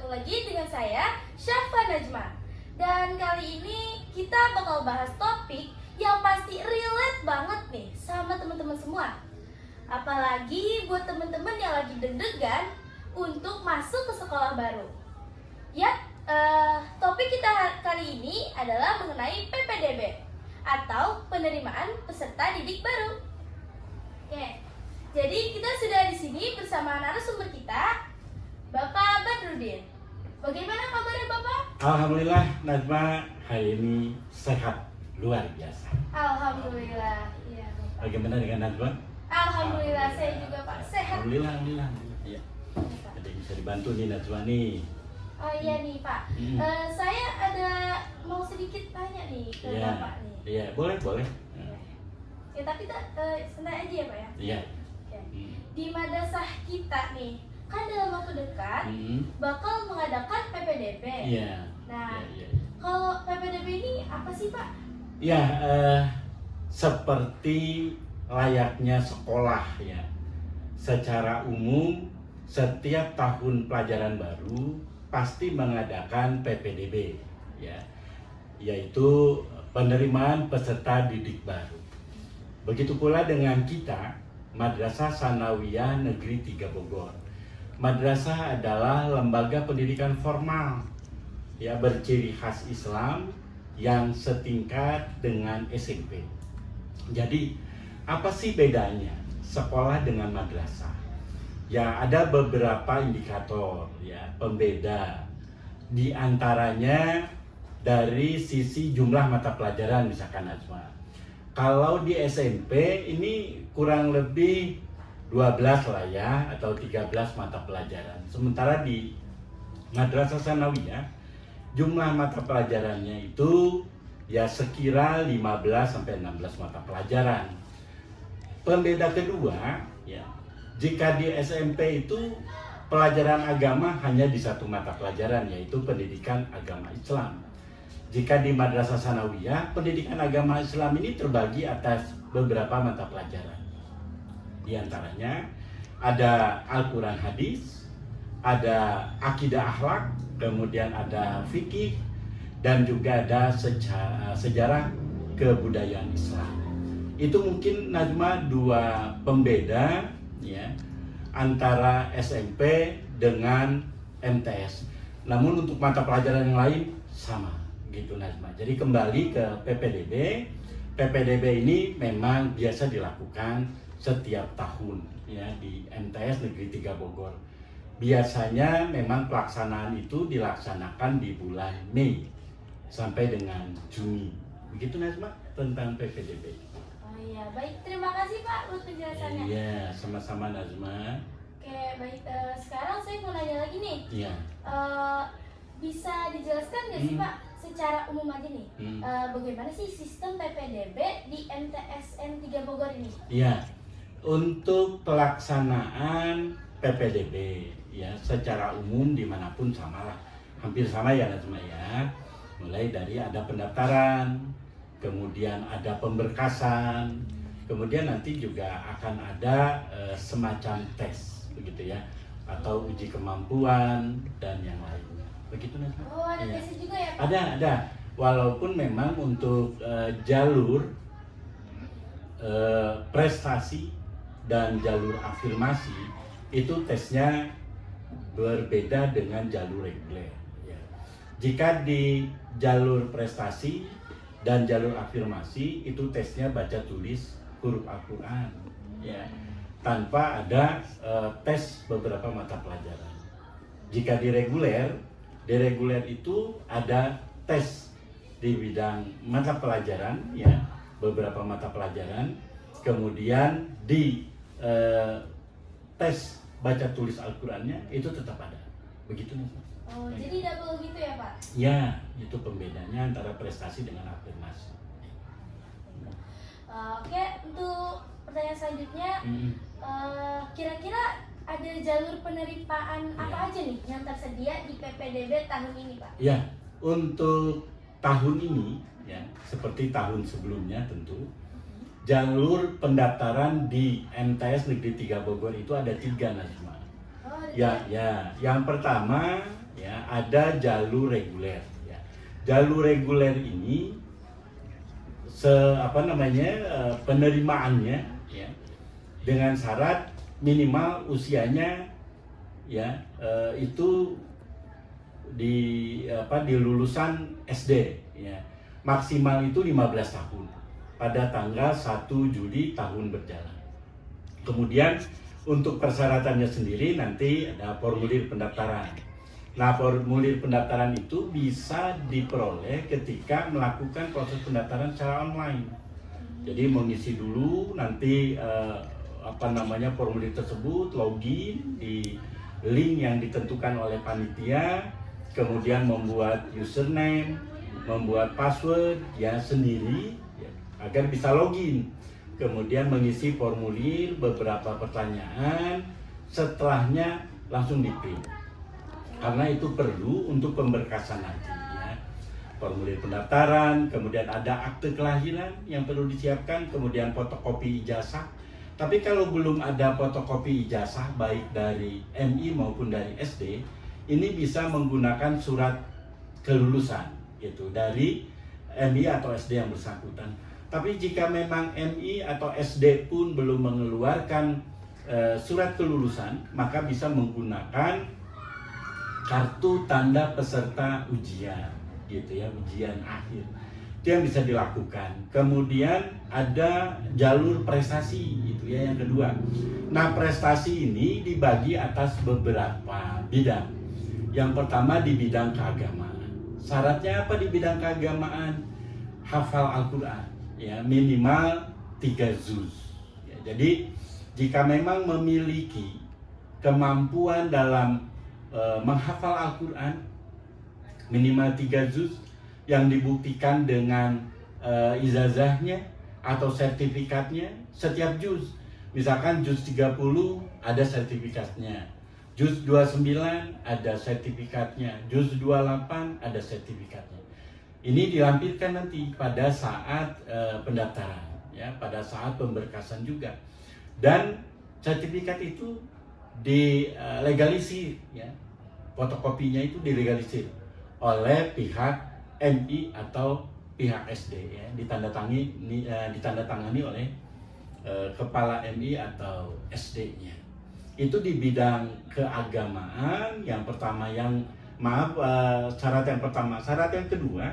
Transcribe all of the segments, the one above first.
Ketemu lagi dengan saya, Syafa Najma. Dan kali ini kita bakal bahas topik yang pasti relate banget nih sama teman-teman semua. Apalagi buat teman-teman yang lagi deg-degan untuk masuk ke sekolah baru. Ya, topik kita kali ini adalah mengenai PPDB atau penerimaan peserta didik baru. Oke, jadi kita sudah di sini bersama narasumber kita, Bapak Badrudin. Bagaimana kabarnya Bapak? Alhamdulillah, Najma hari ini sehat luar biasa. Alhamdulillah. Iya, Bapak. Bagaimana dengan Najma? Alhamdulillah, saya juga Pak sehat. Alhamdulillah. Iya. Jadi bisa dibantu nih Najma nih. Oh iya nih Pak. Saya ada mau sedikit tanya nih ke Iya. Bapak nih. Iya, boleh. Ya tapi santai aja ya Pak ya. Iya. Oke. Di madrasah kita nih, kan dalam waktu dekat bakal mengadakan PPDB. Iya. Nah, Iya. kalau PPDB ini apa sih Pak? Ya, seperti layaknya sekolah ya. Secara umum setiap tahun pelajaran baru pasti mengadakan PPDB ya. Yaitu penerimaan peserta didik baru. Begitu pula dengan kita, Madrasah Sanawiyah Negeri 3 Bogor. Madrasah adalah lembaga pendidikan formal ya, berciri khas Islam yang setingkat dengan SMP. Jadi apa sih bedanya sekolah dengan madrasah? Ya ada beberapa indikator ya pembeda. Di antaranya dari sisi jumlah mata pelajaran misalkan Najma. Kalau di SMP ini kurang lebih 12 lah ya atau 13 mata pelajaran. Sementara di Madrasah Sanawiyah jumlah mata pelajarannya itu ya sekira 15 sampai 16 mata pelajaran. Pembeda kedua ya, jika di SMP itu pelajaran agama hanya di satu mata pelajaran yaitu pendidikan agama Islam. Jika di Madrasah Sanawiyah, pendidikan agama Islam ini terbagi atas beberapa mata pelajaran. Di antaranya ada Al-Quran Hadis, ada Akidah Akhlak, kemudian ada Fikih, dan juga ada sejarah kebudayaan Islam. Itu mungkin Najma dua pembeda ya, antara SMP dengan MTS. Namun untuk mata pelajaran yang lain sama gitu Najma. Jadi kembali ke PPDB. PPDB ini memang biasa dilakukan setiap tahun ya di MTS Negeri 3 Bogor. Biasanya memang pelaksanaan itu dilaksanakan di bulan Mei sampai dengan Juni. Begitu Najma tentang PPDB. Oh iya, baik. Terima kasih Pak buat penjelasannya. Iya, sama-sama Najma. Oke, baik. Sekarang saya mau nanya lagi nih. Iya. Bisa dijelaskan nggak sih Pak secara umum aja nih, bagaimana sih sistem PPDB di MTSN 3 Bogor ini? Iya, untuk pelaksanaan PPDB ya secara umum dimanapun sama lah, hampir sama ya Najma ya. Mulai dari ada pendaftaran, kemudian ada pemberkasan, kemudian nanti juga akan ada semacam tes begitu ya, atau uji kemampuan dan yang lainnya. Begitu Najma. Oh, ada Ya. tesnya juga ya Pak? Ada. Walaupun memang untuk jalur prestasi dan jalur afirmasi itu tesnya berbeda dengan jalur reguler. Ya. Jika di jalur prestasi dan jalur afirmasi itu tesnya baca tulis huruf Al-Quran, ya, tanpa ada tes beberapa mata pelajaran. Jika di reguler itu ada tes di bidang mata pelajaran ya, beberapa mata pelajaran, kemudian di tes baca tulis Al-Qurannya itu tetap ada. Begitu nih. Oh, jadi double gitu ya Pak? Ya, itu pembedanya antara prestasi dengan afirmasi. Oke, untuk pertanyaan selanjutnya, kira-kira ada jalur penerimaan apa aja nih yang tersedia di PPDB tahun ini Pak? Ya, untuk tahun ini ya seperti tahun sebelumnya tentu jalur pendaftaran di MTS Negeri 3 Bogor itu ada 3 Najma. Oh, ada Ya, yang pertama ya ada jalur reguler. Ya. Jalur reguler ini penerimaannya ya dengan syarat minimal usianya ya itu di lulusan SD ya. Maksimal itu 15 tahun pada tanggal 1 Juli tahun berjalan. Kemudian untuk persyaratannya sendiri nanti ada formulir pendaftaran. Nah, formulir pendaftaran itu bisa diperoleh ketika melakukan proses pendaftaran secara online. Jadi mengisi dulu nanti formulir tersebut, login di link yang ditentukan oleh panitia, kemudian membuat username, membuat password ya sendiri ya, agar bisa login. Kemudian mengisi formulir beberapa pertanyaan, setelahnya langsung di-print. Karena itu perlu untuk pemberkasan nanti ya. Formulir pendaftaran, kemudian ada akte kelahiran yang perlu disiapkan, kemudian fotokopi ijazah. Tapi kalau belum ada fotokopi ijazah baik dari MI maupun dari SD, ini bisa menggunakan surat kelulusan gitu dari MI atau SD yang bersangkutan. Tapi jika memang MI atau SD pun belum mengeluarkan surat kelulusan, maka bisa menggunakan kartu tanda peserta ujian gitu ya, ujian akhir. Itu yang bisa dilakukan. Kemudian ada jalur prestasi itu ya yang kedua. Nah, prestasi ini dibagi atas beberapa bidang. Yang pertama di bidang keagamaan. Syaratnya apa di bidang keagamaan? Hafal Al-Qur'an ya, minimal 3 juz. Ya, jadi jika memang memiliki kemampuan dalam menghafal Al-Quran minimal 3 juz yang dibuktikan dengan ijazahnya atau sertifikatnya setiap juz. Misalkan juz 30 ada sertifikatnya, juz 29 ada sertifikatnya, juz 28 ada sertifikatnya. Ini dilampirkan nanti pada saat pendaftaran ya, pada saat pemberkasan juga. Dan sertifikat itu dilegalisir ya, fotokopinya itu dilegalisir oleh pihak MI atau pihak SD ya, ditandatangani oleh kepala MI atau SD-nya. Itu di bidang keagamaan. Yang pertama syarat yang pertama. Syarat yang kedua,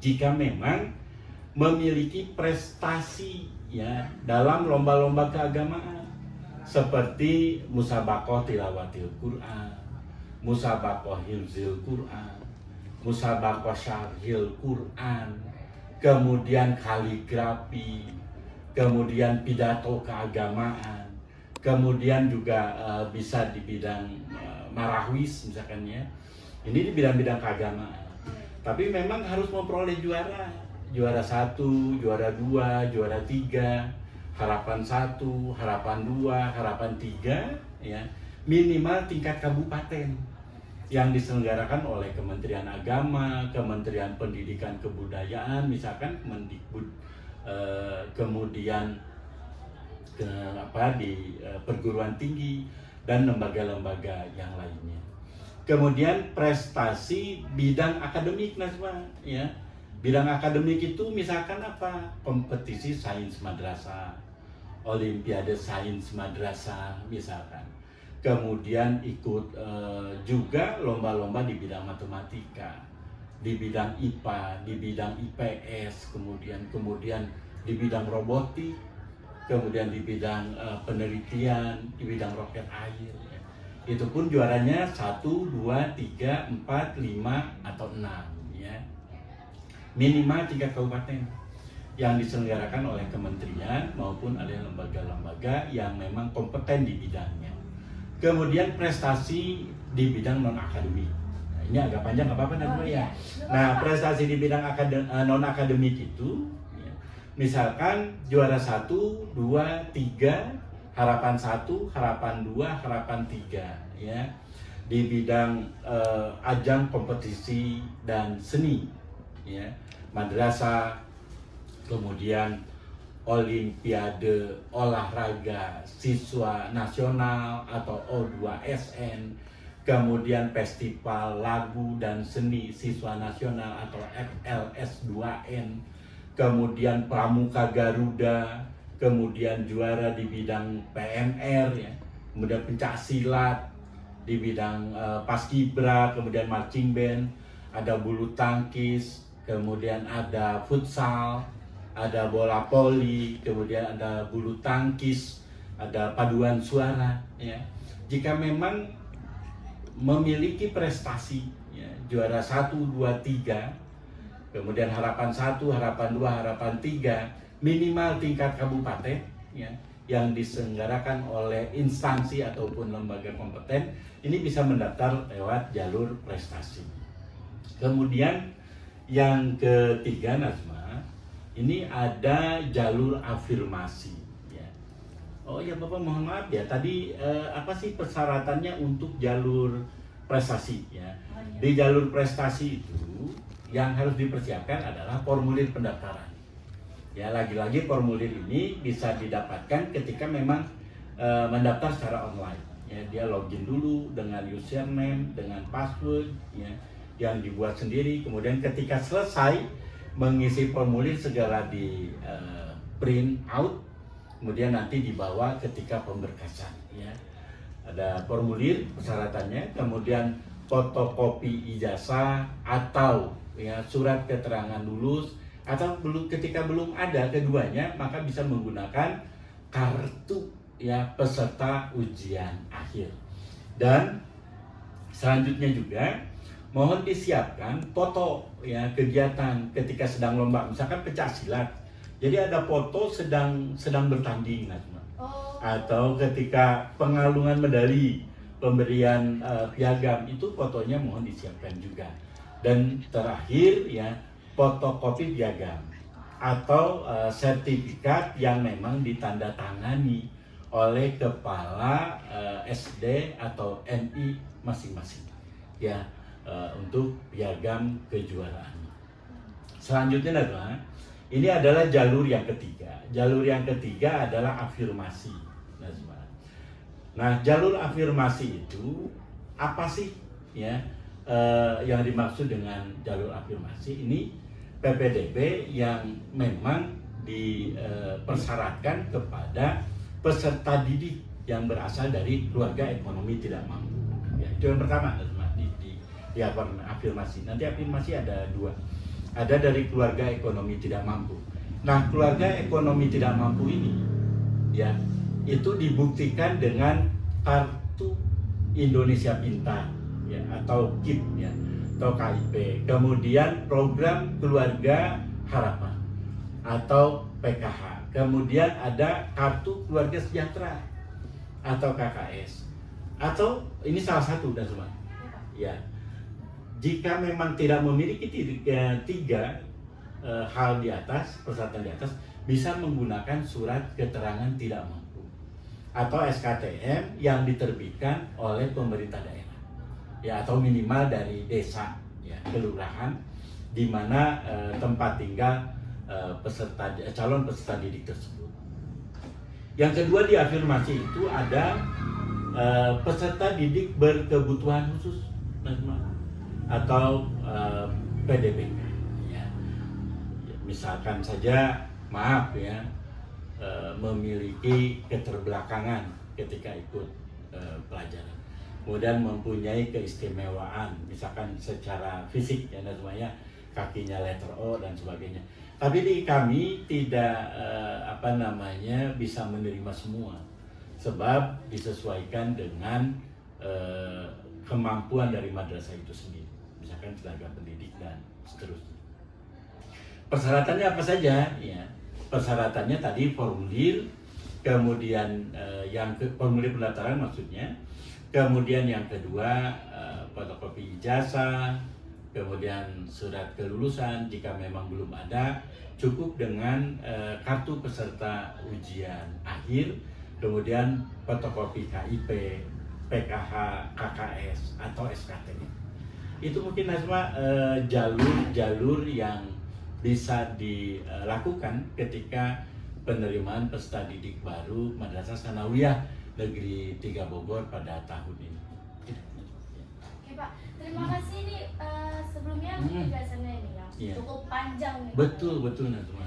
jika memang memiliki prestasi ya dalam lomba-lomba keagamaan seperti musabaqah tilawatil Quran, musabaqah hifzil Quran, musabaqah syarhil Quran, kemudian kaligrafi, kemudian pidato keagamaan, kemudian juga bisa di bidang marawis misalkan ya. Ini di bidang-bidang keagamaan. Tapi memang harus memperoleh juara 1, juara 2, juara 3, harapan 1, harapan 2, harapan 3 ya, minimal tingkat kabupaten yang diselenggarakan oleh Kementerian Agama, Kementerian Pendidikan Kebudayaan, misalkan Kemendikbud, kemudian di perguruan tinggi dan lembaga-lembaga yang lainnya. Kemudian prestasi bidang akademik Najwa ya. Bidang akademik itu misalkan apa? Kompetisi sains madrasah, olimpiade sains madrasah misalkan. Kemudian ikut juga lomba-lomba di bidang matematika, di bidang IPA, di bidang IPS, kemudian di bidang robotik, kemudian di bidang penelitian, di bidang roket air. Itu pun juaranya 1, 2, 3, 4, 5 atau 6 ya. Minimal 3 kabupaten yang diselenggarakan oleh kementerian maupun oleh lembaga-lembaga yang memang kompeten di bidangnya. Kemudian prestasi di bidang non-akademik. Nah, ini agak panjang, nggak apa-apa ya. Nah, prestasi di bidang non-akademik itu, ya, misalkan juara 1, 2, 3, harapan 1, harapan 2, harapan 3, ya, di bidang ajang kompetisi dan seni, ya, madrasah, kemudian olimpiade olahraga siswa nasional atau O2SN, kemudian Festival Lagu dan Seni Siswa Nasional atau FLS2N, kemudian Pramuka Garuda, kemudian juara di bidang PMR ya, kemudian pencak silat di bidang paskibra, kemudian marching band, ada bulu tangkis, kemudian ada futsal, ada bola voli, kemudian ada bulu tangkis, ada paduan suara ya. Jika memang memiliki prestasi ya, juara 1, 2, 3, kemudian harapan 1, harapan 2, harapan 3, minimal tingkat kabupaten ya, yang diselenggarakan oleh instansi ataupun lembaga kompeten, ini bisa mendaftar lewat jalur prestasi. Kemudian yang ketiga Nazma, ini ada jalur afirmasi ya. Oh ya Bapak, mohon maaf ya, tadi apa sih persyaratannya untuk jalur prestasi ya? Di jalur prestasi itu yang harus dipersiapkan adalah formulir pendaftaran. Ya, lagi-lagi formulir ini bisa didapatkan ketika memang mendaftar secara online. Ya, dia login dulu dengan username, dengan password ya, yang dibuat sendiri. Kemudian ketika selesai mengisi formulir segera di print out, kemudian nanti dibawa ketika pemberkasan ya. Ada formulir persyaratannya, kemudian fotokopi ijazah atau ya surat keterangan lulus, atau ketika belum ada keduanya maka bisa menggunakan kartu ya peserta ujian akhir. Dan selanjutnya juga mohon disiapkan foto ya kegiatan ketika sedang lomba, misalkan pencak silat. Jadi ada foto sedang bertanding Nazma. Atau ketika pengalungan medali, pemberian piagam, itu fotonya mohon disiapkan juga. Dan terakhir ya fotokopi piagam atau sertifikat yang memang ditandatangani oleh kepala SD atau MI masing-masing ya, untuk piagam kejuaraan. Selanjutnya adalah ini adalah jalur yang ketiga. Jalur yang ketiga adalah afirmasi. Nah, jalur afirmasi itu apa sih ya? Yang dimaksud dengan jalur afirmasi ini PPDB yang memang dipersyaratkan kepada peserta didik yang berasal dari keluarga ekonomi tidak mampu. Ya, itu yang pertama di afirmasi. Nanti afirmasi ada dua. Ada dari keluarga ekonomi tidak mampu. Nah, keluarga ekonomi tidak mampu ini ya itu dibuktikan dengan kartu Indonesia Pintar ya, atau KIP ya, atau KIP. Kemudian program Keluarga Harapan atau PKH. Kemudian ada kartu Keluarga Sejahtera atau KKS. Atau ini salah satu dan semua. Ya. Jika memang tidak memiliki tiga hal di atas, persyaratan di atas, bisa menggunakan surat keterangan tidak mampu atau SKTM yang diterbitkan oleh pemerintah daerah ya, atau minimal dari desa ya, kelurahan di mana tempat tinggal calon peserta didik tersebut. Yang kedua di afirmasi itu ada peserta didik berkebutuhan khusus atau PDBK ya. Misalkan saja maaf ya, memiliki keterbelakangan ketika ikut pelajaran, kemudian mempunyai keistimewaan misalkan secara fisik ya, semuanya kakinya letter O dan sebagainya. Tapi di kami tidak bisa menerima semua, sebab disesuaikan dengan kemampuan dari madrasah itu sendiri, misalkan tenaga pendidik dan seterusnya. Persyaratannya apa saja? Ya, persyaratannya tadi formulir, kemudian formulir pendaftaran maksudnya, kemudian yang kedua fotokopi ijazah, kemudian surat kelulusan. Jika memang belum ada, cukup dengan kartu peserta ujian akhir, kemudian fotokopi KIP, PKH, KKS atau SKT. Itu mungkin Nazma jalur-jalur yang bisa dilakukan ketika penerimaan peserta didik baru Madrasah Tsanawiyah Negeri 3 Bogor pada tahun ini. Pak, terima kasih nih sebelumnya Hmm. penjelasannya ini yang Iya. cukup panjang nih. Pak. Betul Natuma.